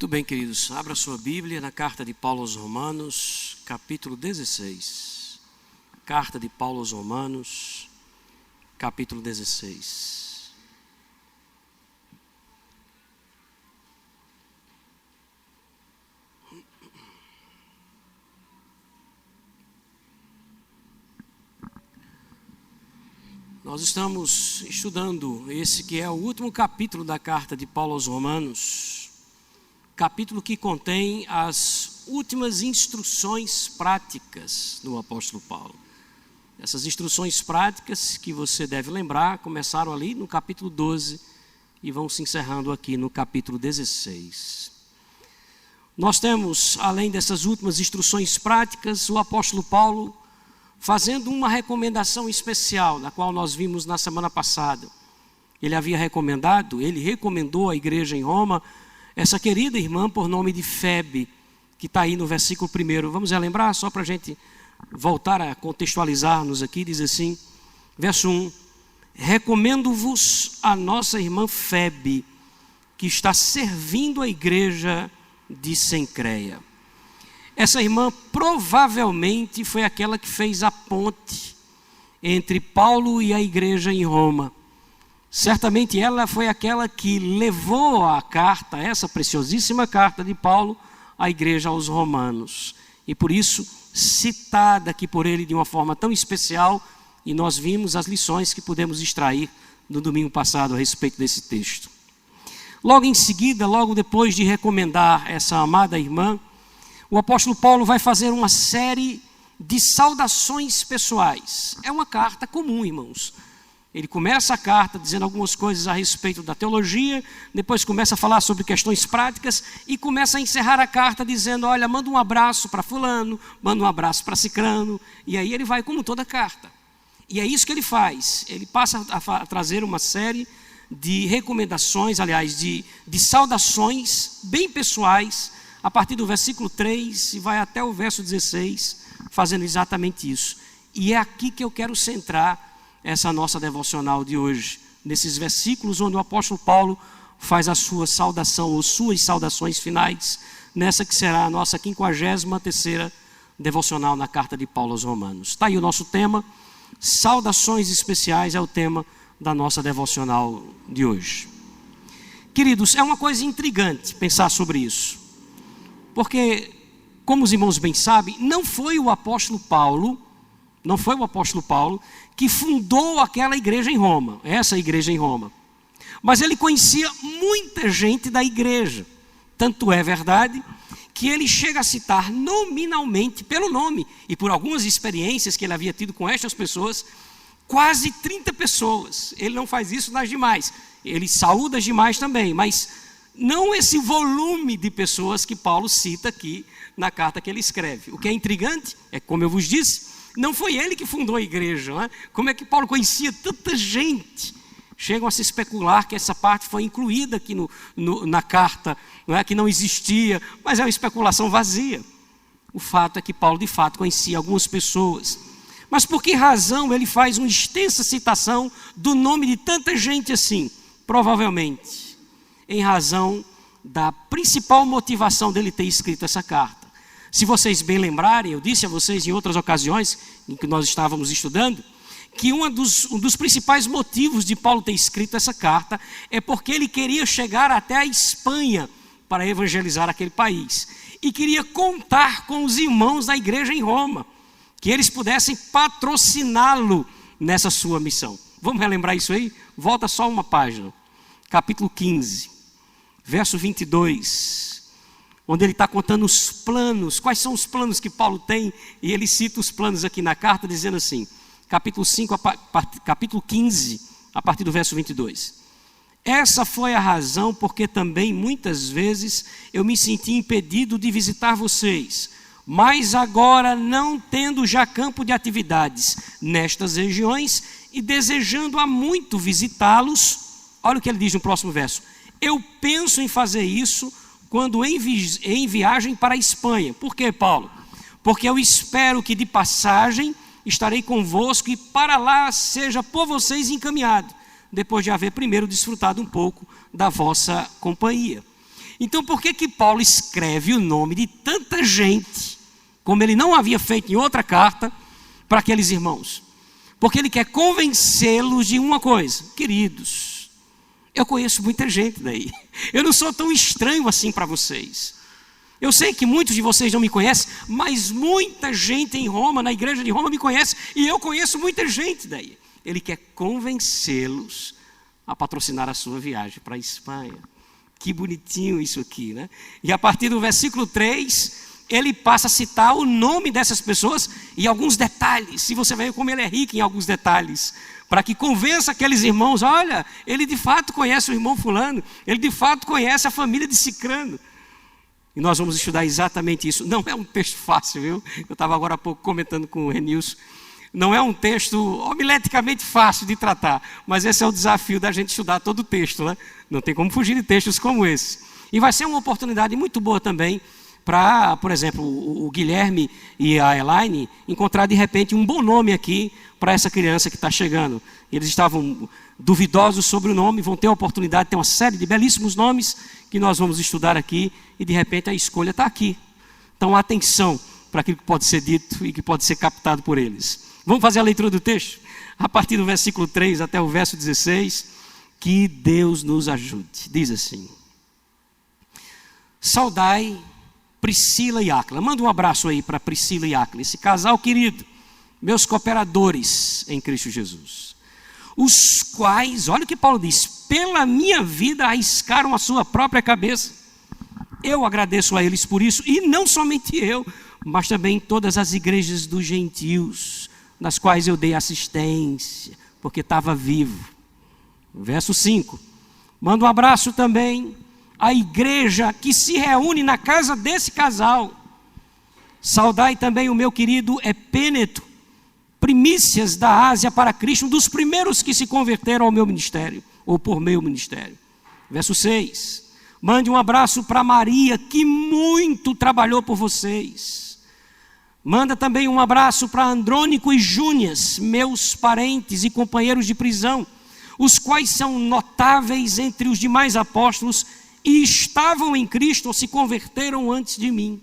Muito bem, queridos, abra sua Bíblia na carta de Paulo aos Romanos, capítulo 16. Carta de Paulo aos Romanos, capítulo 16. Nós estamos estudando esse que é o último capítulo da carta de Paulo aos Romanos, capítulo que contém as últimas instruções práticas do apóstolo Paulo. Essas instruções práticas que você deve lembrar começaram ali no capítulo 12 e vão se encerrando aqui no capítulo 16. Nós temos, além dessas últimas instruções práticas, o apóstolo Paulo fazendo uma recomendação especial, na qual nós vimos na semana passada. Ele recomendou à igreja em Roma essa querida irmã por nome de Febe, que está aí no versículo 1. Vamos relembrar, só para a gente voltar a contextualizar-nos aqui, diz assim, verso 1, recomendo-vos a nossa irmã Febe, que está servindo a igreja de Cencreia. Essa irmã provavelmente foi aquela que fez a ponte entre Paulo e a igreja em Roma. Certamente ela foi aquela que levou a carta, essa preciosíssima carta de Paulo, à igreja aos romanos. E por isso, citada aqui por ele de uma forma tão especial, e nós vimos as lições que pudemos extrair no domingo passado a respeito desse texto. Logo em seguida, logo depois de recomendar essa amada irmã, o apóstolo Paulo vai fazer uma série de saudações pessoais. É uma carta comum, irmãos. Ele começa a carta dizendo algumas coisas a respeito da teologia, depois começa a falar sobre questões práticas e começa a encerrar a carta dizendo, olha, manda um abraço para fulano, manda um abraço para cicrano, e aí ele vai como toda carta. E é isso que ele faz, ele passa a trazer uma série de recomendações, aliás, de saudações bem pessoais, a partir do versículo 3 e vai até o verso 16, fazendo exatamente isso. E é aqui que eu quero centrar essa nossa devocional de hoje, nesses versículos onde o apóstolo Paulo faz a sua saudação, ou suas saudações finais, nessa que será a nossa 53ª devocional na carta de Paulo aos Romanos. Está aí o nosso tema, saudações especiais é o tema da nossa devocional de hoje. Queridos, é uma coisa intrigante pensar sobre isso, porque, como os irmãos bem sabem, não foi o apóstolo Paulo que fundou aquela igreja em Roma, essa igreja em Roma. Mas ele conhecia muita gente da igreja. Tanto é verdade que ele chega a citar nominalmente, pelo nome, e por algumas experiências que ele havia tido com estas pessoas, quase 30 pessoas. Ele não faz isso nas demais. Ele saúda as demais também, mas não esse volume de pessoas que Paulo cita aqui na carta que ele escreve. O que é intrigante é, como eu vos disse, não foi ele que fundou a igreja, não é? Como é que Paulo conhecia tanta gente? Chegam a se especular que essa parte foi incluída aqui na carta, não é? Que não existia, mas é uma especulação vazia. O fato é que Paulo de fato conhecia algumas pessoas. Mas por que razão ele faz uma extensa citação do nome de tanta gente assim? Provavelmente em razão da principal motivação dele ter escrito essa carta. Se vocês bem lembrarem, eu disse a vocês em outras ocasiões em que nós estávamos estudando, que um dos principais motivos de Paulo ter escrito essa carta é porque ele queria chegar até a Espanha para evangelizar aquele país. E queria contar com os irmãos da igreja em Roma, que eles pudessem patrociná-lo nessa sua missão. Vamos relembrar isso aí? Volta só uma página. Capítulo 15, verso 22. Onde ele está contando os planos, quais são os planos que Paulo tem, e ele cita os planos aqui na carta, dizendo assim, capítulo 15, a partir do verso 22. Essa foi a razão porque também muitas vezes eu me senti impedido de visitar vocês, mas agora não tendo já campo de atividades nestas regiões e desejando há muito visitá-los, olha o que ele diz no próximo verso, eu penso em fazer isso quando em viagem para a Espanha. Por quê, Paulo? Porque eu espero que de passagem estarei convosco e para lá seja por vocês encaminhado, depois de haver primeiro desfrutado um pouco da vossa companhia. Então por que Paulo escreve o nome de tanta gente, como ele não havia feito em outra carta, para aqueles irmãos? Porque ele quer convencê-los de uma coisa: queridos, eu conheço muita gente daí, eu não sou tão estranho assim para vocês. Eu sei que muitos de vocês não me conhecem, mas muita gente em Roma, na igreja de Roma, me conhece, e eu conheço muita gente daí. Ele quer convencê-los a patrocinar a sua viagem para a Espanha. Que bonitinho isso aqui, né? E a partir do versículo 3, ele passa a citar o nome dessas pessoas e alguns detalhes. Se você vê como ele é rico em alguns detalhes, para que convença aqueles irmãos: olha, ele de fato conhece o irmão fulano, ele de fato conhece a família de Cicrano. E nós vamos estudar exatamente isso. Não é um texto fácil, viu? Eu estava agora há pouco comentando com o Renilson. Não é um texto homileticamente fácil de tratar, mas esse é o desafio da gente estudar todo o texto, né? Não tem como fugir de textos como esse. E vai ser uma oportunidade muito boa também para, por exemplo, o Guilherme e a Elaine encontrar de repente um bom nome aqui para essa criança que está chegando. Eles estavam duvidosos sobre o nome, vão ter a oportunidade de ter uma série de belíssimos nomes que nós vamos estudar aqui, e de repente a escolha está aqui. Então atenção para aquilo que pode ser dito e que pode ser captado por eles. Vamos fazer a leitura do texto? A partir do versículo 3 até o verso 16, que Deus nos ajude. Diz assim: saudai Priscila e Áquila. Manda um abraço aí para Priscila e Áquila, esse casal querido, meus cooperadores em Cristo Jesus, os quais, olha o que Paulo diz, pela minha vida arriscaram a sua própria cabeça. Eu agradeço a eles por isso, e não somente eu, mas também todas as igrejas dos gentios, nas quais eu dei assistência, porque estava vivo. Verso 5, manda um abraço também à igreja que se reúne na casa desse casal. Saudai também o meu querido Epêneto, primícias da Ásia para Cristo, um dos primeiros que se converteram ao meu ministério, ou por meu ministério. Verso 6, mande um abraço para Maria, que muito trabalhou por vocês. Manda também um abraço para Andrônico e Júnias, meus parentes e companheiros de prisão, os quais são notáveis entre os demais apóstolos e estavam em Cristo ou se converteram antes de mim.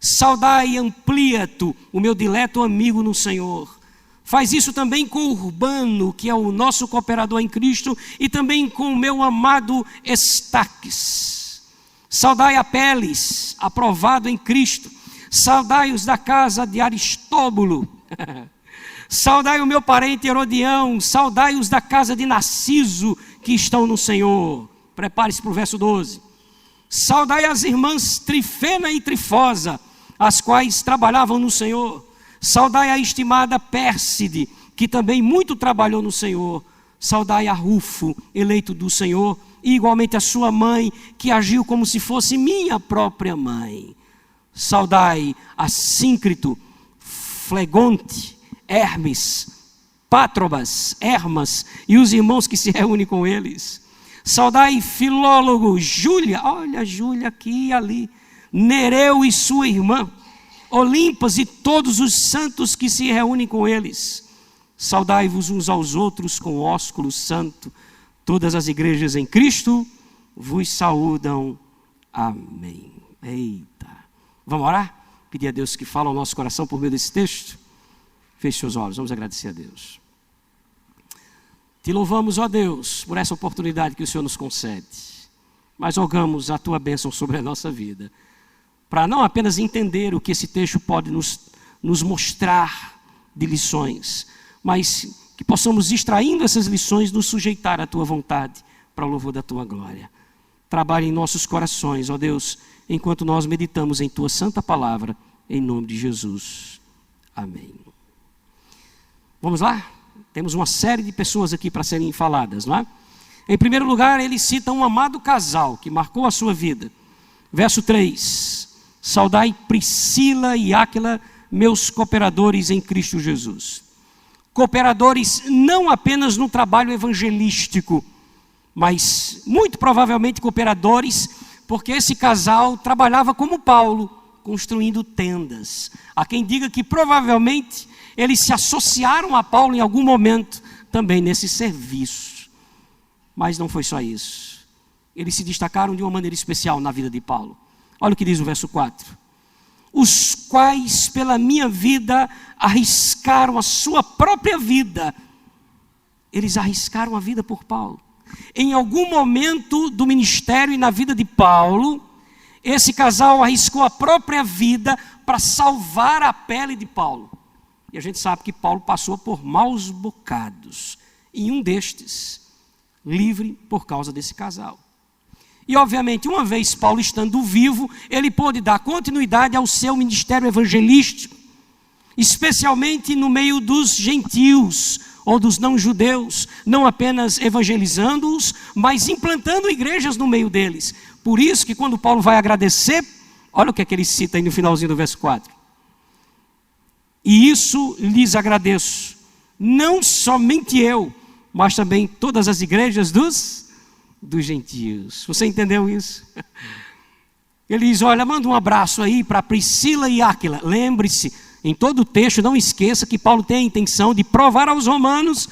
Saudai Ampliato, o meu dileto amigo no Senhor. Faz isso também com Urbano, que é o nosso cooperador em Cristo, e também com o meu amado Estaques. Saudai Apeles, aprovado em Cristo. Saudai-os da casa de Aristóbulo. Saudai o meu parente Herodião. Saudai-os da casa de Narciso, que estão no Senhor. Prepare-se para o verso 12. Saudai as irmãs Trifena e Trifosa, as quais trabalhavam no Senhor. Saudai a estimada Pérside, que também muito trabalhou no Senhor. Saudai a Rufo, eleito do Senhor, e igualmente a sua mãe, que agiu como se fosse minha própria mãe. Saudai a Síncrito, Flegonte, Hermes, Pátrobas, Hermas e os irmãos que se reúnem com eles. Saudai Filólogo, Júlia, olha Júlia aqui e ali, Nereu e sua irmã, Olimpas e todos os santos que se reúnem com eles. Saudai-vos uns aos outros com ósculo santo. Todas as igrejas em Cristo vos saúdam. Amém. Eita. Vamos orar? Pedir a Deus que fale ao nosso coração por meio desse texto. Feche seus olhos, vamos agradecer a Deus. Te louvamos, ó Deus, por essa oportunidade que o Senhor nos concede. Mas rogamos a tua bênção sobre a nossa vida, para não apenas entender o que esse texto pode nos mostrar de lições, mas que possamos, extraindo essas lições, nos sujeitar à tua vontade, para o louvor da tua glória. Trabalhe em nossos corações, ó Deus, enquanto nós meditamos em tua santa palavra, em nome de Jesus. Amém. Vamos lá? Temos uma série de pessoas aqui para serem faladas, não é? Em primeiro lugar, ele cita um amado casal que marcou a sua vida. Verso 3, saudai Priscila e Áquila, meus cooperadores em Cristo Jesus. Cooperadores não apenas no trabalho evangelístico, mas muito provavelmente cooperadores, porque esse casal trabalhava como Paulo, construindo tendas. Há quem diga que provavelmente eles se associaram a Paulo em algum momento também nesse serviço. Mas não foi só isso. eles se destacaram de uma maneira especial na vida de Paulo. Olha o que diz o verso 4. Os quais pela minha vida arriscaram a sua própria vida. Eles arriscaram a vida por Paulo. Em algum momento do ministério e na vida de Paulo, esse casal arriscou a própria vida para salvar a pele de Paulo. E a gente sabe que Paulo passou por maus bocados. E um destes, livre por causa desse casal. E obviamente, uma vez Paulo estando vivo, ele pôde dar continuidade ao seu ministério evangelístico, especialmente no meio dos gentios ou dos não-judeus, não apenas evangelizando-os, mas implantando igrejas no meio deles. Por isso que quando Paulo vai agradecer, olha o que é que ele cita aí no finalzinho do verso 4. E isso lhes agradeço, não somente eu, mas também todas as igrejas dos gentios. Você entendeu isso? Ele diz, olha, manda um abraço aí para Priscila e Áquila. Lembre-se, em todo o texto, não esqueça que Paulo tem a intenção de provar aos romanos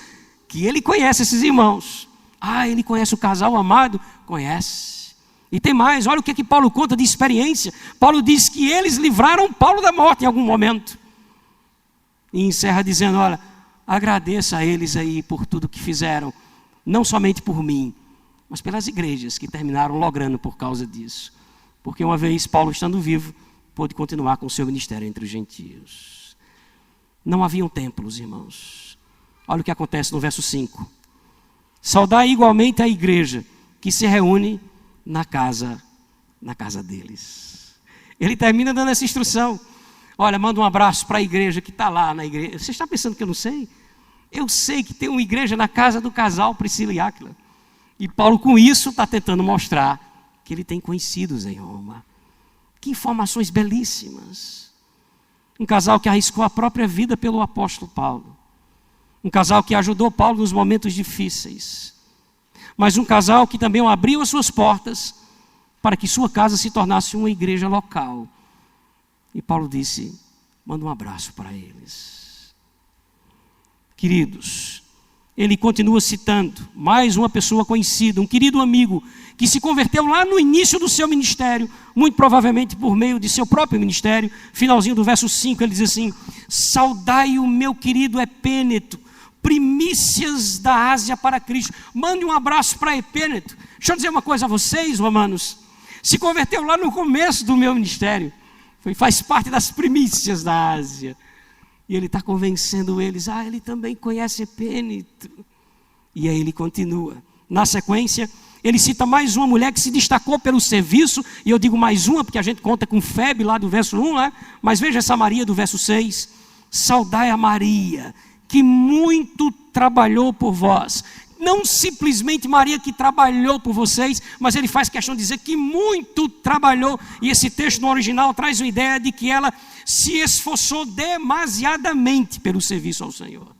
que ele conhece esses irmãos. Ah, ele conhece o casal amado? Conhece. E tem mais, olha o que Paulo conta de experiência. Paulo diz que eles livraram Paulo da morte em algum momento. E encerra dizendo, olha, agradeça a eles aí por tudo que fizeram, não somente por mim, mas pelas igrejas que terminaram logrando por causa disso. Porque uma vez Paulo estando vivo, pôde continuar com o seu ministério entre os gentios. Não haviam templos, irmãos. Olha o que acontece no verso 5. Saudai igualmente a igreja que se reúne na casa deles. Ele termina dando essa instrução. Olha, manda um abraço para a igreja que está lá na igreja. Você está pensando que eu não sei? Eu sei que tem uma igreja na casa do casal Priscila e Áquila. E Paulo com isso está tentando mostrar que ele tem conhecidos em Roma. Que informações belíssimas. Um casal que arriscou a própria vida pelo apóstolo Paulo. Um casal que ajudou Paulo nos momentos difíceis. Mas um casal que também abriu as suas portas para que sua casa se tornasse uma igreja local. E Paulo disse, manda um abraço para eles. Queridos, ele continua citando mais uma pessoa conhecida, um querido amigo, que se converteu lá no início do seu ministério, muito provavelmente por meio de seu próprio ministério. Finalzinho do verso 5, ele diz assim, saudai o meu querido Epêneto, primícias da Ásia para Cristo. Mande um abraço para Epêneto. Deixa eu dizer uma coisa a vocês, romanos, se converteu lá no começo do meu ministério, faz parte das primícias da Ásia. E ele está convencendo eles, ele também conhece Epêneto. E aí ele continua. Na sequência, ele cita mais uma mulher que se destacou pelo serviço, e eu digo mais uma, porque a gente conta com Febe lá do verso 1, né? Mas veja essa Maria do verso 6. Saudai a Maria, que muito trabalhou por vós. Não simplesmente Maria que trabalhou por vocês, mas ele faz questão de dizer que muito trabalhou. E esse texto no original traz uma ideia de que ela se esforçou demasiadamente pelo serviço ao Senhor.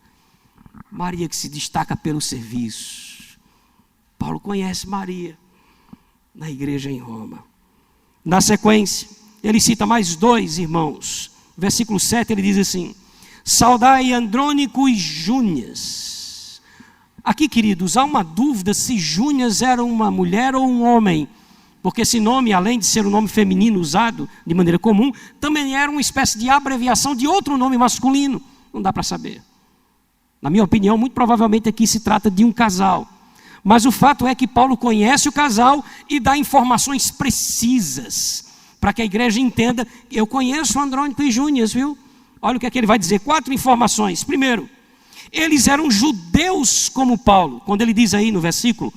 Maria que se destaca pelo serviço. Paulo conhece Maria na igreja em Roma. Na sequência, ele cita mais dois irmãos. Versículo 7, ele diz assim, saudai Andrônico e Júnias. Aqui, queridos, há uma dúvida se Júnias era uma mulher ou um homem, porque esse nome, além de ser um nome feminino usado de maneira comum, também era uma espécie de abreviação de outro nome masculino. Não dá para saber. Na minha opinião, muito provavelmente aqui se trata de um casal. Mas o fato é que Paulo conhece o casal e dá informações precisas, para que a igreja entenda, eu conheço Andrônico e Júnias, viu? Olha o que é que ele vai dizer, 4 informações. Primeiro, eles eram judeus como Paulo. Quando ele diz aí no versículo,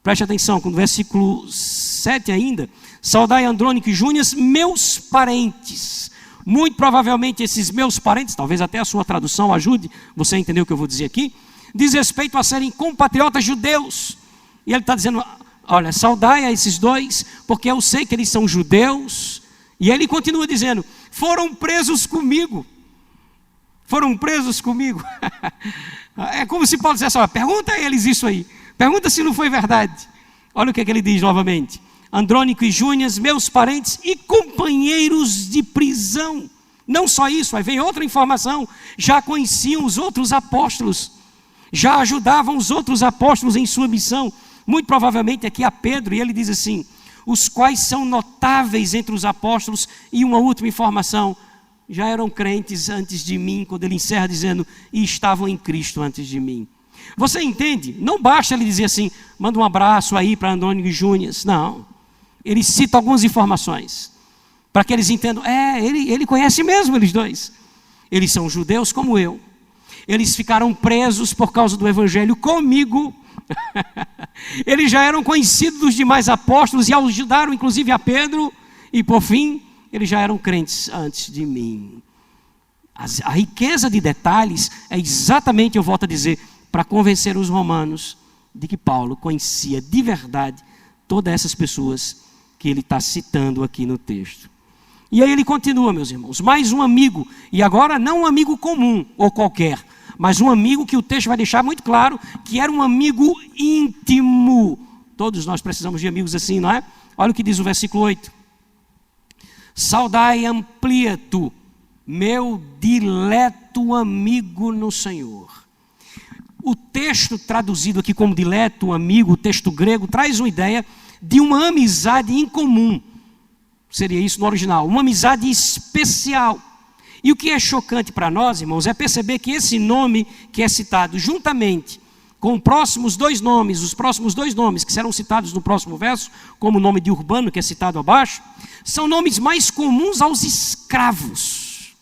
preste atenção, no versículo 7 ainda, saudai Andrônico e Júnias, meus parentes. Muito provavelmente esses meus parentes, talvez até a sua tradução ajude, você a entender o que eu vou dizer aqui, diz respeito a serem compatriotas judeus. E ele está dizendo, olha, saudai a esses dois, porque eu sei que eles são judeus. E ele continua dizendo, foram presos comigo. Foram presos comigo. É como se Paulo dissesse, pergunta a eles isso aí. Pergunta se não foi verdade. Olha o que ele diz novamente. Andrônico e Júnias, meus parentes e companheiros de prisão. Não só isso, aí vem outra informação. Já conheciam os outros apóstolos. Já ajudavam os outros apóstolos em sua missão. muito provavelmente aqui a Pedro, e ele diz assim: os quais são notáveis entre os apóstolos. E uma última informação: já eram crentes antes de mim, quando ele encerra dizendo: e estavam em Cristo antes de mim. Você entende? Não basta ele dizer assim: manda um abraço aí para Antônio e Júnior. Não, ele cita algumas informações, para que eles entendam, ele conhece mesmo eles dois. Eles são judeus como eu, eles ficaram presos por causa do evangelho comigo, eles já eram conhecidos dos demais apóstolos e ajudaram inclusive a Pedro, e por fim, eles já eram crentes antes de mim. A riqueza de detalhes é exatamente, eu volto a dizer, para convencer os romanos de que Paulo conhecia de verdade todas essas pessoas que ele está citando aqui no texto. E aí ele continua, meus irmãos, mais um amigo, e agora não um amigo comum ou qualquer, mas um amigo que o texto vai deixar muito claro que era um amigo íntimo. Todos nós precisamos de amigos assim, não é? Olha o que diz o versículo 8: saudai Amplíato, meu dileto amigo no Senhor. O texto traduzido aqui como dileto amigo, o texto grego, traz uma ideia de uma amizade incomum. Seria isso no original, uma amizade especial. E o que é chocante para nós, irmãos, é perceber que esse nome que é citado juntamente com os próximos dois nomes que serão citados no próximo verso, como o nome de Urbano, que é citado abaixo, são nomes mais comuns aos escravos.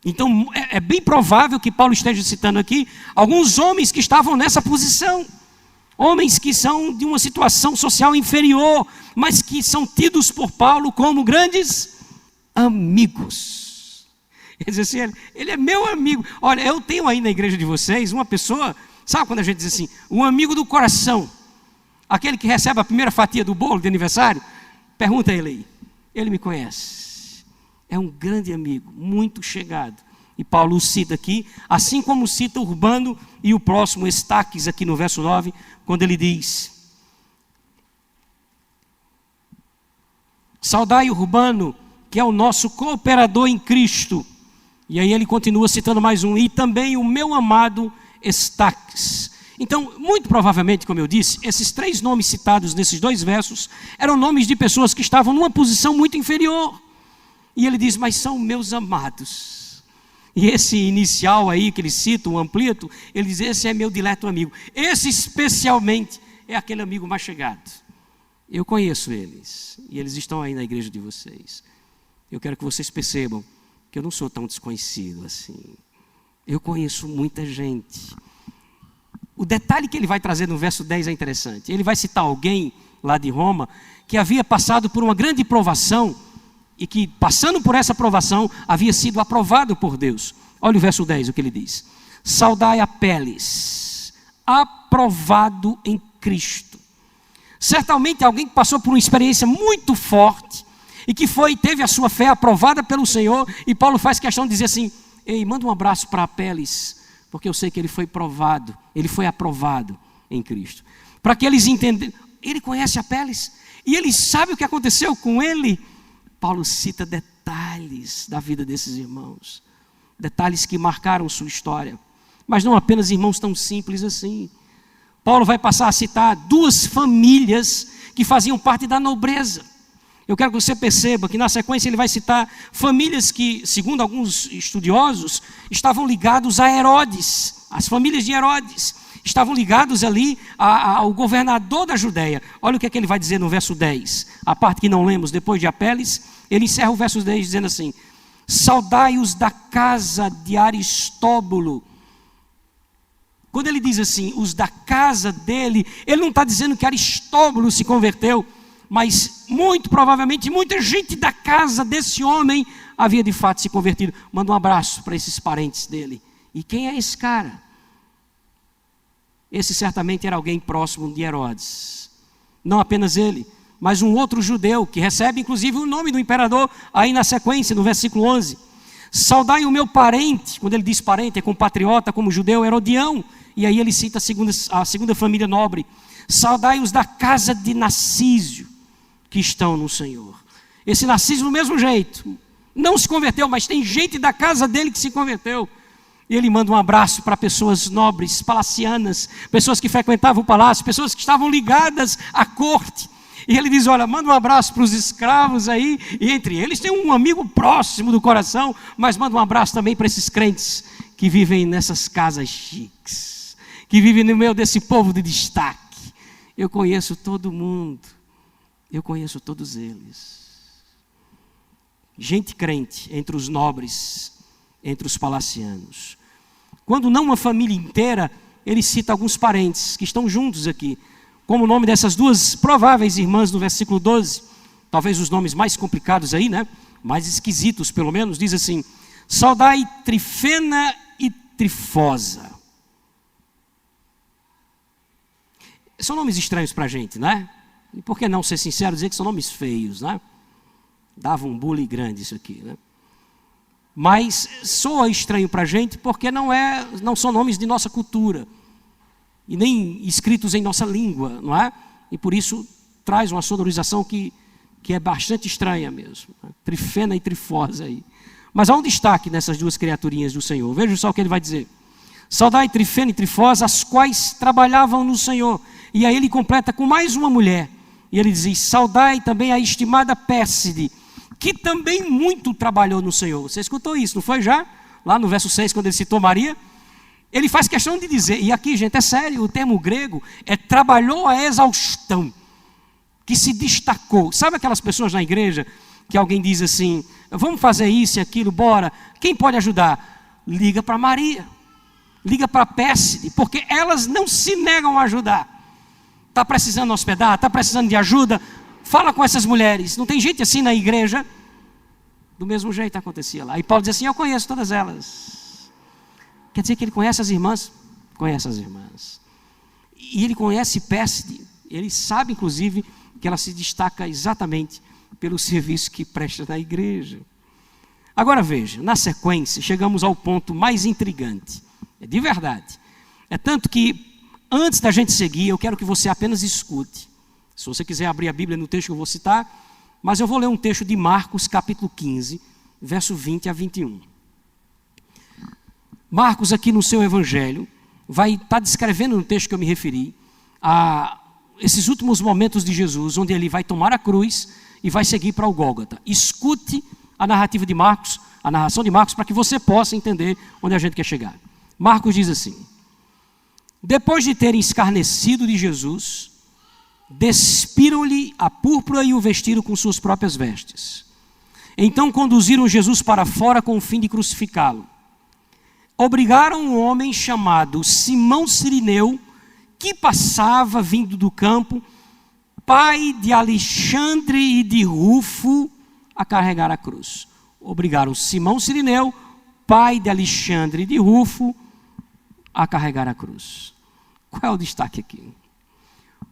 Então é bem provável que Paulo esteja citando aqui alguns homens que estavam nessa posição, homens que são de uma situação social inferior, mas que são tidos por Paulo como grandes amigos. Ele diz assim: ele é meu amigo. Olha, eu tenho aí na igreja de vocês uma pessoa, sabe quando a gente diz assim, um amigo do coração, aquele que recebe a primeira fatia do bolo de aniversário? Pergunta a ele aí, ele me conhece, é um grande amigo, muito chegado. E Paulo o cita aqui, assim como cita Urbano e o próximo Estaques aqui no verso 9, quando ele diz: saudai Urbano, que é o nosso cooperador em Cristo. E aí ele continua citando mais um: e também o meu amado Estaques. Então, muito provavelmente, como eu disse, esses três nomes citados nesses dois versos eram nomes de pessoas que estavam numa posição muito inferior. E ele diz: mas são meus amados. E esse inicial aí que ele cita, o Amplíato, ele diz: esse é meu dileto amigo. Esse especialmente é aquele amigo mais chegado. Eu conheço eles, e eles estão aí na igreja de vocês. Eu quero que vocês percebam que eu não sou tão desconhecido assim. Eu conheço muita gente. O detalhe que ele vai trazer no verso 10 é interessante. Ele vai citar alguém lá de Roma que havia passado por uma grande provação e que, passando por essa provação, havia sido aprovado por Deus. Olha o verso 10, o que ele diz: saudai Apeles, aprovado em Cristo. Certamente alguém que passou por uma experiência muito forte e que teve a sua fé aprovada pelo Senhor, e Paulo faz questão de dizer assim: ei, manda um abraço para Apeles, porque eu sei que ele foi provado, ele foi aprovado em Cristo. Para que eles entendam, ele conhece Apeles, e ele sabe o que aconteceu com ele. Paulo cita detalhes da vida desses irmãos, detalhes que marcaram sua história, mas não apenas irmãos tão simples assim. Paulo vai passar a citar duas famílias que faziam parte da nobreza. Eu quero que você perceba que na sequência ele vai citar famílias que, segundo alguns estudiosos, estavam ligados a Herodes. As famílias de Herodes estavam ligados ali ao governador da Judéia. Olha o que é que ele vai dizer no verso 10, a parte que não lemos, depois de Apeles. Ele encerra o verso 10 dizendo assim: saudai-os da casa de Aristóbulo. Quando ele diz assim, os da casa dele, ele não está dizendo que Aristóbulo se converteu, mas muito provavelmente muita gente da casa desse homem havia de fato se convertido. Manda um abraço para esses parentes dele. E quem é esse cara? Esse certamente era alguém próximo de Herodes. Não apenas ele, mas um outro judeu, que recebe inclusive o nome do imperador, aí na sequência, no versículo 11. Saudai o meu parente. Quando ele diz parente, é compatriota, como judeu, Herodião. E aí ele cita a segunda família nobre. Saudai os da casa de Narciso, que estão no Senhor. Esse Narciso, do mesmo jeito, não se converteu, mas tem gente da casa dele que se converteu. E ele manda um abraço para pessoas nobres, palacianas, pessoas que frequentavam o palácio, pessoas que estavam ligadas à corte. E ele diz, olha, manda um abraço para os escravos aí, e entre eles tem um amigo próximo do coração, mas manda um abraço também para esses crentes que vivem nessas casas chiques, que vivem no meio desse povo de destaque. Eu conheço todo mundo, eu conheço todos eles. Gente crente entre os nobres, entre os palacianos. Quando não uma família inteira, ele cita alguns parentes que estão juntos aqui, como o nome dessas duas prováveis irmãs no versículo 12, talvez os nomes mais complicados aí, né? Mais esquisitos pelo menos, diz assim, saudai Trifena e Trifosa. São nomes estranhos para a gente, né? E por que não ser sincero, dizer que são nomes feios, né? Dava um bullying grande isso aqui, né? Mas soa estranho para a gente porque não são nomes de nossa cultura e nem escritos em nossa língua, não é? E por isso traz uma sonorização que é bastante estranha mesmo, né? Trifena e Trifosa aí. Mas há um destaque nessas duas criaturinhas do Senhor. Veja só o que ele vai dizer. Saudai Trifena e Trifosa, as quais trabalhavam no Senhor. E aí ele completa com mais uma mulher. E ele diz, saudai também a estimada Pérside, que também muito trabalhou no Senhor. Você escutou isso, não foi já? Lá no verso 6, quando ele citou Maria. Ele faz questão de dizer, e aqui, gente, é sério, o termo grego é trabalhou a exaustão, que se destacou. Sabe aquelas pessoas na igreja que alguém diz assim, vamos fazer isso e aquilo, bora. Quem pode ajudar? Liga para Maria, liga para Pérside, porque elas não se negam a ajudar. Está precisando hospedar, está precisando de ajuda, fala com essas mulheres. Não tem gente assim na igreja? Do mesmo jeito acontecia lá. E Paulo diz assim, eu conheço todas elas. Quer dizer que ele conhece as irmãs? Conhece as irmãs. E ele conhece Pérside. Ele sabe, inclusive, que ela se destaca exatamente pelo serviço que presta na igreja. Agora veja, na sequência, chegamos ao ponto mais intrigante. É de verdade. É tanto que, antes da gente seguir, eu quero que você apenas escute. Se você quiser abrir a Bíblia no texto que eu vou citar, mas eu vou ler um texto de Marcos, capítulo 15, verso 20 a 21. Marcos, aqui no seu evangelho, vai estar descrevendo no texto que eu me referi, esses últimos momentos de Jesus, onde ele vai tomar a cruz e vai seguir para o Gólgota. Escute a narrativa de Marcos, a narração de Marcos, para que você possa entender onde a gente quer chegar. Marcos diz assim, depois de terem escarnecido de Jesus, despiram-lhe a púrpura e o vestiram com suas próprias vestes. Então conduziram Jesus para fora com o fim de crucificá-lo. Obrigaram um homem chamado Simão Cirineu, que passava vindo do campo, pai de Alexandre e de Rufo, a carregar a cruz. Obrigaram Simão Cirineu, pai de Alexandre e de Rufo, a carregar a cruz. Qual é o destaque aqui?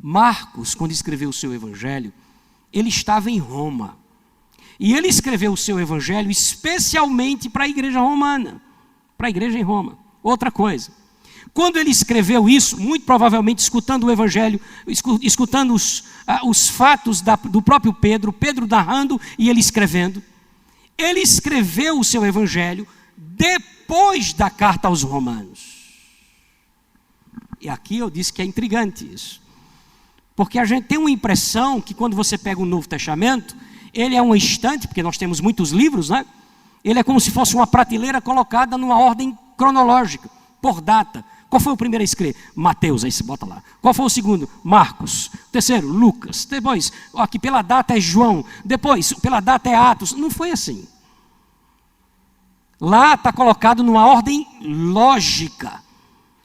Marcos, quando escreveu o seu evangelho, ele estava em Roma. E ele escreveu o seu evangelho especialmente para a igreja romana, para a igreja em Roma. Outra coisa, quando ele escreveu isso, muito provavelmente escutando o evangelho, escutando os fatos do próprio Pedro narrando e ele escrevendo, ele escreveu o seu evangelho depois da carta aos Romanos. E aqui eu disse que é intrigante isso. Porque a gente tem uma impressão que quando você pega o Novo Testamento, ele é uma estante, porque nós temos muitos livros, né? Ele é como se fosse uma prateleira colocada numa ordem cronológica, por data. Qual foi o primeiro a escrever? Mateus, aí você bota lá. Qual foi o segundo? Marcos. O terceiro, Lucas. Depois, aqui pela data é João. Depois, pela data é Atos. Não foi assim. Lá está colocado numa ordem lógica.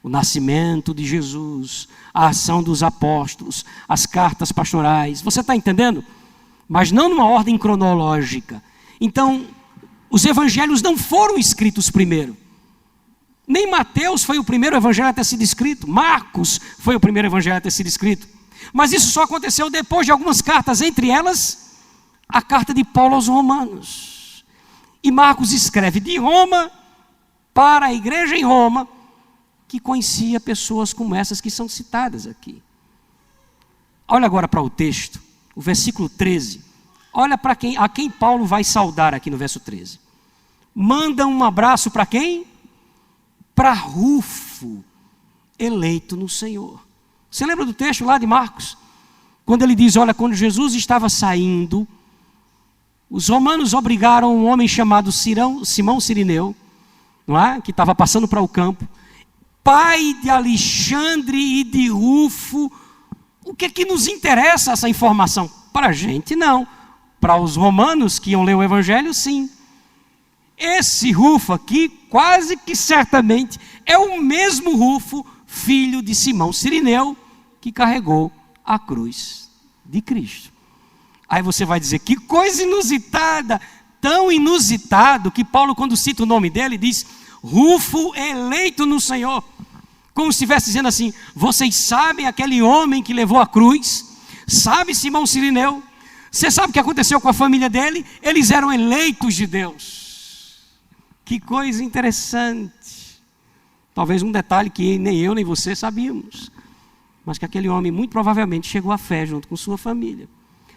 O nascimento de Jesus, a ação dos apóstolos, as cartas pastorais. Você está entendendo? Mas não numa ordem cronológica. Então, os evangelhos não foram escritos primeiro. Nem Mateus foi o primeiro evangelho a ter sido escrito. Marcos foi o primeiro evangelho a ter sido escrito. Mas isso só aconteceu depois de algumas cartas, entre elas, a carta de Paulo aos Romanos. E Marcos escreve de Roma para a igreja em Roma, que conhecia pessoas como essas que são citadas aqui. Olha agora para o texto, o versículo 13. Olha para a quem Paulo vai saudar aqui no verso 13. Manda um abraço para quem? para Rufo, eleito no Senhor. Você lembra do texto lá de Marcos? Quando ele diz, olha, quando Jesus estava saindo, os romanos obrigaram um homem chamado Simão Cirineu, não é? Que estava passando para o campo, pai de Alexandre e de Rufo. O que é que nos interessa essa informação? Para a gente não, para os romanos que iam ler o Evangelho, sim. Esse Rufo aqui, quase que certamente, é o mesmo Rufo, filho de Simão Cirineu, que carregou a cruz de Cristo. Aí você vai dizer, que coisa inusitada, tão inusitado, que Paulo, quando cita o nome dele, diz, Rufo eleito no Senhor. Como se estivesse dizendo assim, vocês sabem aquele homem que levou a cruz? Sabe Simão Cirineu? Você sabe o que aconteceu com a família dele? Eles eram eleitos de Deus. Que coisa interessante. Talvez um detalhe que nem eu nem você sabíamos. Mas que aquele homem muito provavelmente chegou à fé junto com sua família.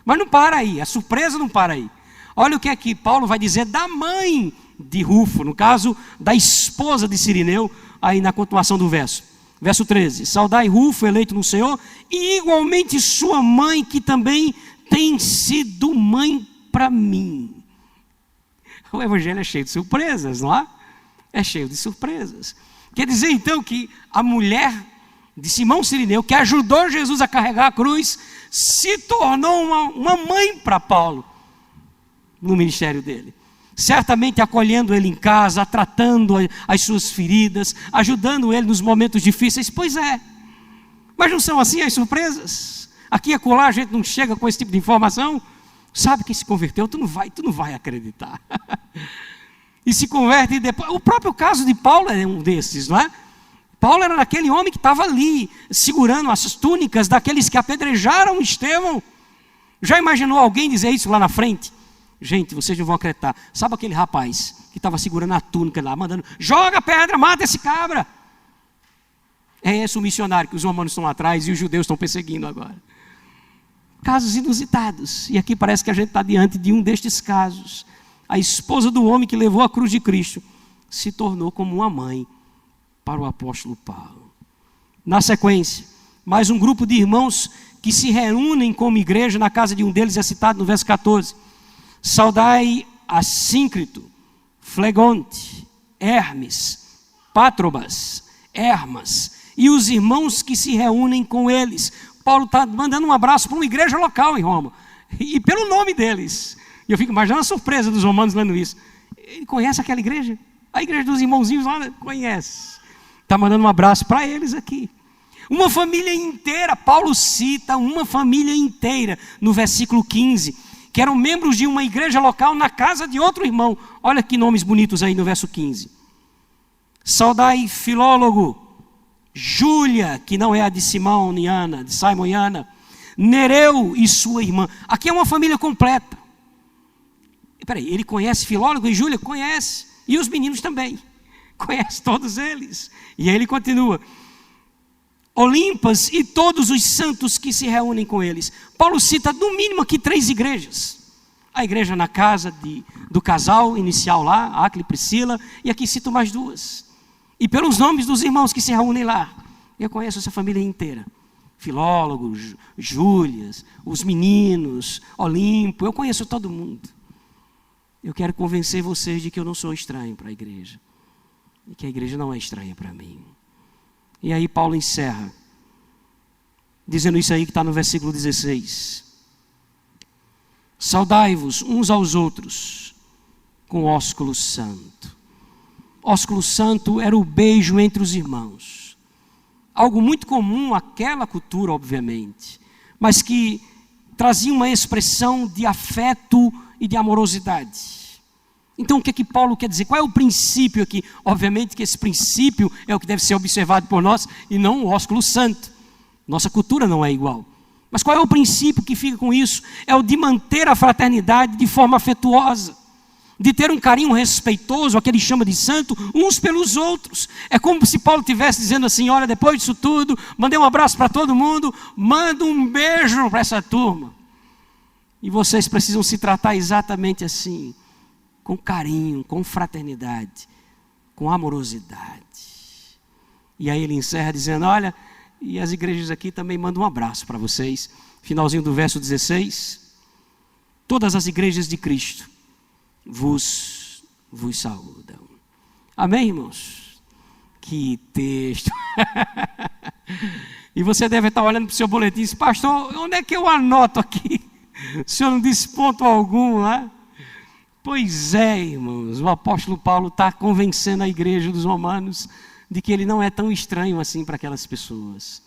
Mas não para aí, a surpresa não para aí. Olha o que é que Paulo vai dizer da mãe de Rufo, no caso da esposa de Cirineu, aí na continuação do verso. Verso 13, saudai Rufo, eleito no Senhor, e igualmente sua mãe, que também tem sido mãe para mim. O Evangelho é cheio de surpresas, não é? É cheio de surpresas. Quer dizer então que a mulher de Simão Cirineu, que ajudou Jesus a carregar a cruz, se tornou uma mãe para Paulo no ministério dele. Certamente acolhendo ele em casa, tratando as suas feridas, ajudando ele nos momentos difíceis. Pois é, mas não são assim as surpresas? Aqui e acolá a gente não chega com esse tipo de informação. Sabe que se converteu, tu não vai acreditar. E se converte depois. O próprio caso de Paulo é um desses, não é? Paulo era aquele homem que estava ali, segurando as túnicas daqueles que apedrejaram Estevão. Já imaginou alguém dizer isso lá na frente? Gente, vocês não vão acreditar. Sabe aquele rapaz que estava segurando a túnica lá, mandando, joga pedra, mata esse cabra. É esse o missionário que os romanos estão atrás e os judeus estão perseguindo agora. Casos inusitados. E aqui parece que a gente está diante de um destes casos. A esposa do homem que levou a cruz de Cristo se tornou como uma mãe para o apóstolo Paulo. Na sequência, mais um grupo de irmãos que se reúnem como igreja na casa de um deles, é citado no verso 14. Saudai Assíncrito, Flegonte, Hermes, Pátrobas, Hermas e os irmãos que se reúnem com eles. Paulo está mandando um abraço para uma igreja local em Roma, e pelo nome deles. E eu fico imaginando a surpresa dos romanos lendo isso. Ele conhece aquela igreja? A igreja dos irmãozinhos lá, conhece. Está mandando um abraço para eles aqui. Uma família inteira, Paulo cita uma família inteira no versículo 15, que eram membros de uma igreja local na casa de outro irmão. Olha que nomes bonitos aí no verso 15. Saudai Filólogo, Júlia, que não é a de Simão e Ana, de Simon e Ana, Nereu e sua irmã. Aqui é uma família completa. Espera aí, ele conhece Filólogo e Júlia? Conhece. E os meninos também. Conhece todos eles. E aí ele continua. Olimpas e todos os santos que se reúnem com eles. Paulo cita no mínimo aqui 3 igrejas. A igreja na casa do casal inicial lá, Áquila e Priscila, e aqui cito mais 2. E pelos nomes dos irmãos que se reúnem lá, eu conheço essa família inteira. Filólogo, Júlias, os meninos, Olimpo, eu conheço todo mundo. Eu quero convencer vocês de que eu não sou estranho para a igreja. E que a igreja não é estranha para mim. E aí Paulo encerra, dizendo isso aí que está no versículo 16. Saudai-vos uns aos outros com ósculo santo. Ósculo santo era o beijo entre os irmãos. Algo muito comum àquela cultura, obviamente, mas que trazia uma expressão de afeto e de amorosidade. Então o que é que Paulo quer dizer? Qual é o princípio aqui? Obviamente que esse princípio é o que deve ser observado por nós e não o ósculo santo. Nossa cultura não é igual. Mas qual é o princípio que fica com isso? É o de manter a fraternidade de forma afetuosa, de ter um carinho respeitoso, o que ele chama de santo, uns pelos outros. É como se Paulo estivesse dizendo assim, olha, depois disso tudo, mandei um abraço para todo mundo, mando um beijo para essa turma. E vocês precisam se tratar exatamente assim, com carinho, com fraternidade, com amorosidade. E aí ele encerra dizendo, olha, e as igrejas aqui também mandam um abraço para vocês. Finalzinho do verso 16. Todas as igrejas de Cristo vos saúdam. Amém, irmãos? Que texto. E você deve estar olhando para o seu boletim e diz, pastor, onde é que eu anoto aqui? O senhor não disse ponto algum, né? Pois é, irmãos, o apóstolo Paulo está convencendo a igreja dos romanos de que ele não é tão estranho assim para aquelas pessoas.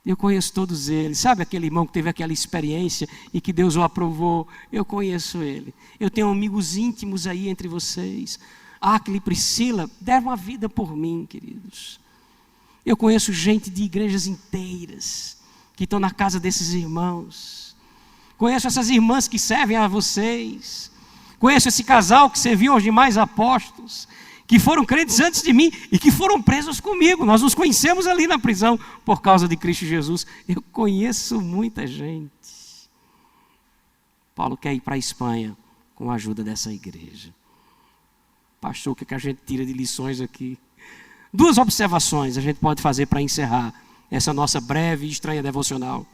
Eu conheço todos eles. Sabe aquele irmão que teve aquela experiência e que Deus o aprovou? Eu conheço ele. Eu tenho amigos íntimos aí entre vocês. Áquila e Priscila deram a vida por mim, queridos. Eu conheço gente de igrejas inteiras que estão na casa desses irmãos. Conheço essas irmãs que servem a vocês. Conheço esse casal que serviu aos demais apóstolos, que foram crentes antes de mim e que foram presos comigo. Nós nos conhecemos ali na prisão por causa de Cristo Jesus. Eu conheço muita gente. Paulo quer ir para a Espanha com a ajuda dessa igreja. Pastor, o que a gente tira de lições aqui? 2 observações a gente pode fazer para encerrar essa nossa breve e estranha devocional.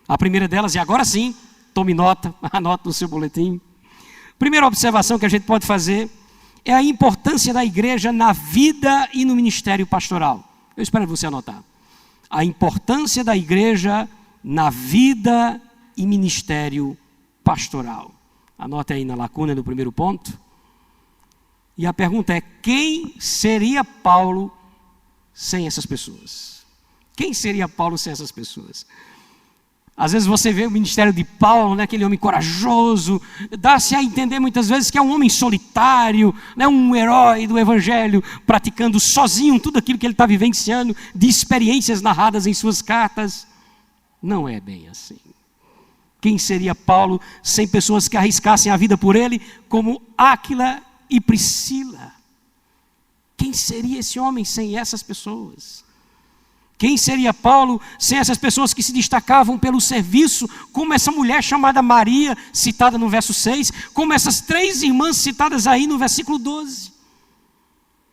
A primeira delas, e agora sim, tome nota, anote no seu boletim. Primeira observação que a gente pode fazer é a importância da igreja na vida e no ministério pastoral. Eu espero você anotar. A importância da igreja na vida e ministério pastoral. Anote aí na lacuna do primeiro ponto. E a pergunta é, quem seria Paulo sem essas pessoas? Quem seria Paulo sem essas pessoas? Às vezes você vê o ministério de Paulo, né, aquele homem corajoso, dá-se a entender muitas vezes que é um homem solitário, né, um herói do evangelho, praticando sozinho tudo aquilo que ele está vivenciando, de experiências narradas em suas cartas. Não é bem assim. Quem seria Paulo sem pessoas que arriscassem a vida por ele, como Áquila e Priscila? Quem seria esse homem sem essas pessoas? Quem seria Paulo sem essas pessoas que se destacavam pelo serviço, como essa mulher chamada Maria, citada no verso 6, como essas 3 irmãs citadas aí no versículo 12?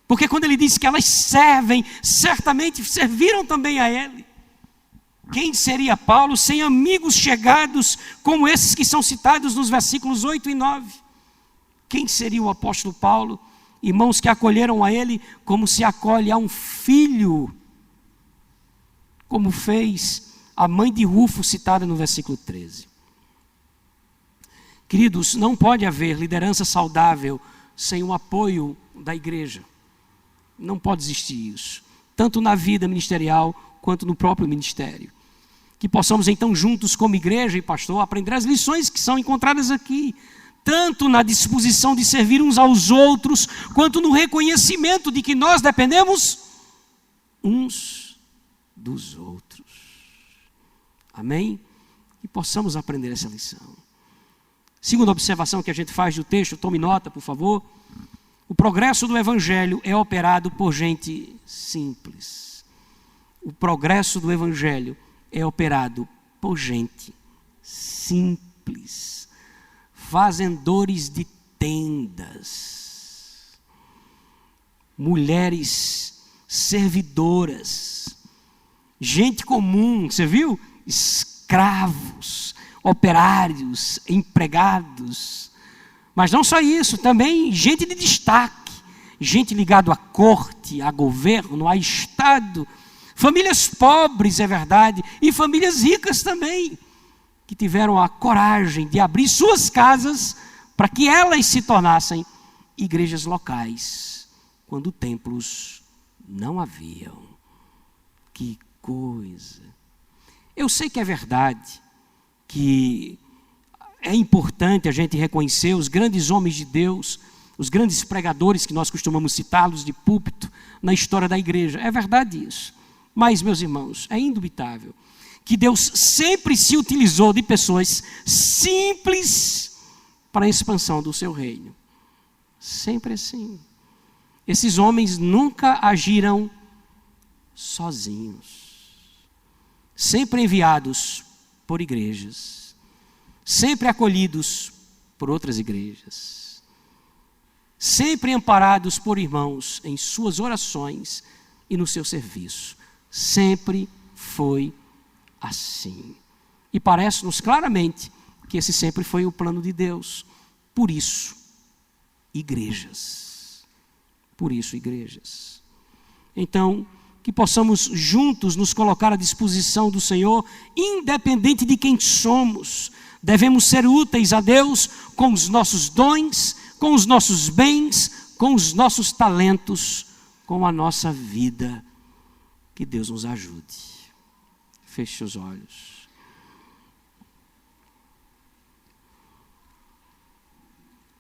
Porque quando ele diz que elas servem, certamente serviram também a ele. Quem seria Paulo sem amigos chegados, como esses que são citados nos versículos 8 e 9? Quem seria o apóstolo Paulo? Irmãos que acolheram a ele como se acolhe a um filho, como fez a mãe de Rufo, citada no versículo 13. Queridos, não pode haver liderança saudável sem o apoio da igreja. Não pode existir isso, tanto na vida ministerial quanto no próprio ministério. Que possamos então juntos como igreja e pastor aprender as lições que são encontradas aqui, tanto na disposição de servir uns aos outros, quanto no reconhecimento de que nós dependemos uns dos outros. Amém? E possamos aprender essa lição. Segunda observação que a gente faz do texto, tome nota, por favor. O progresso do evangelho é operado por gente simples. O progresso do evangelho é operado por gente simples. Fazendores de tendas, mulheres servidoras, gente comum, você viu? Escravos, operários, empregados. Mas não só isso, também gente de destaque, gente ligada à corte, a governo, a Estado, famílias pobres, é verdade, e famílias ricas também, que tiveram a coragem de abrir suas casas para que elas se tornassem igrejas locais, quando templos não haviam. Que coisa! Eu sei que é verdade, que é importante a gente reconhecer os grandes homens de Deus, os grandes pregadores que nós costumamos citá-los de púlpito na história da igreja. É verdade isso. Mas, meus irmãos, é indubitável que Deus sempre se utilizou de pessoas simples para a expansão do seu reino. Sempre assim. Esses homens nunca agiram sozinhos. Sempre enviados por igrejas. Sempre acolhidos por outras igrejas. Sempre amparados por irmãos em suas orações e no seu serviço. Sempre foi assim. E parece-nos claramente que esse sempre foi o plano de Deus. Por isso, igrejas. Por isso, igrejas. Então, que possamos juntos nos colocar à disposição do Senhor, independente de quem somos. Devemos ser úteis a Deus com os nossos dons, com os nossos bens, com os nossos talentos, com a nossa vida. Que Deus nos ajude. Feche os olhos.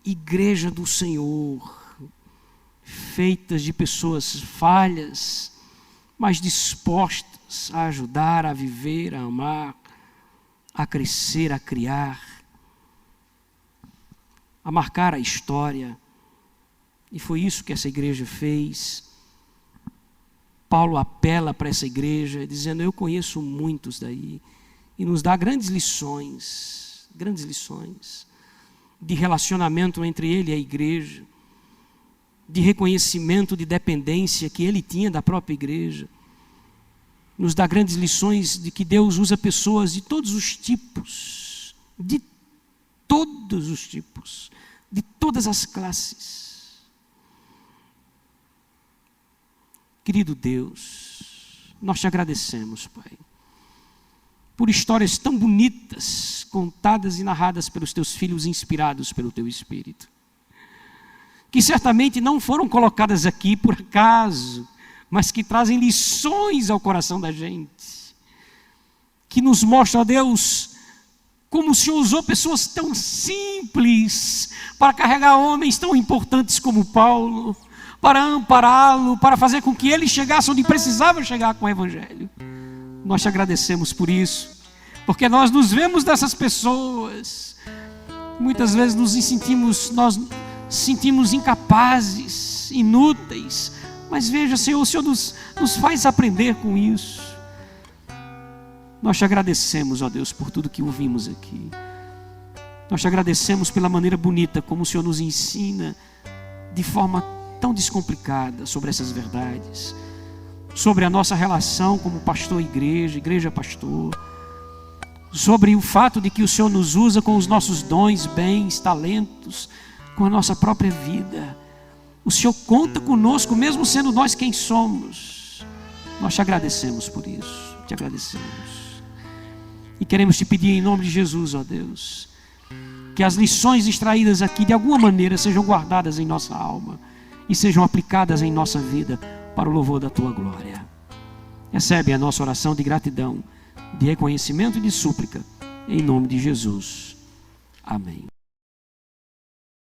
Igreja do Senhor, feitas de pessoas falhas, mas dispostas a ajudar, a viver, a amar, a crescer, a criar, a marcar a história. E foi isso que essa igreja fez. Paulo apela para essa igreja, dizendo: eu conheço muitos daí, e nos dá grandes lições de relacionamento entre ele e a igreja, de reconhecimento de dependência que ele tinha da própria igreja. Nos dá grandes lições de que Deus usa pessoas de todos os tipos, de todas as classes. Querido Deus, nós te agradecemos, Pai, por histórias tão bonitas, contadas e narradas pelos teus filhos, inspirados pelo teu Espírito, que certamente não foram colocadas aqui por acaso, mas que trazem lições ao coração da gente, que nos mostram, ó Deus, como o Senhor usou pessoas tão simples para carregar homens tão importantes como Paulo, para ampará-lo, para fazer com que ele chegasse onde precisava chegar com o Evangelho. Nós te agradecemos por isso, porque nós nos vemos dessas pessoas. Muitas vezes nós sentimos incapazes, inúteis, mas veja, Senhor, o Senhor nos faz aprender com isso. Nós te agradecemos, ó Deus, por tudo que ouvimos aqui. Nós te agradecemos pela maneira bonita como o Senhor nos ensina de forma tão descomplicada sobre essas verdades, sobre a nossa relação como pastor e igreja pastor, sobre o fato de que o Senhor nos usa com os nossos dons, bens, talentos, com a nossa própria vida. O Senhor conta conosco, mesmo sendo nós quem somos. Nós te agradecemos por isso, te agradecemos. E queremos te pedir em nome de Jesus, ó Deus, que as lições extraídas aqui de alguma maneira sejam guardadas em nossa alma e sejam aplicadas em nossa vida para o louvor da tua glória. Recebe a nossa oração de gratidão, de reconhecimento e de súplica, em nome de Jesus. Amém.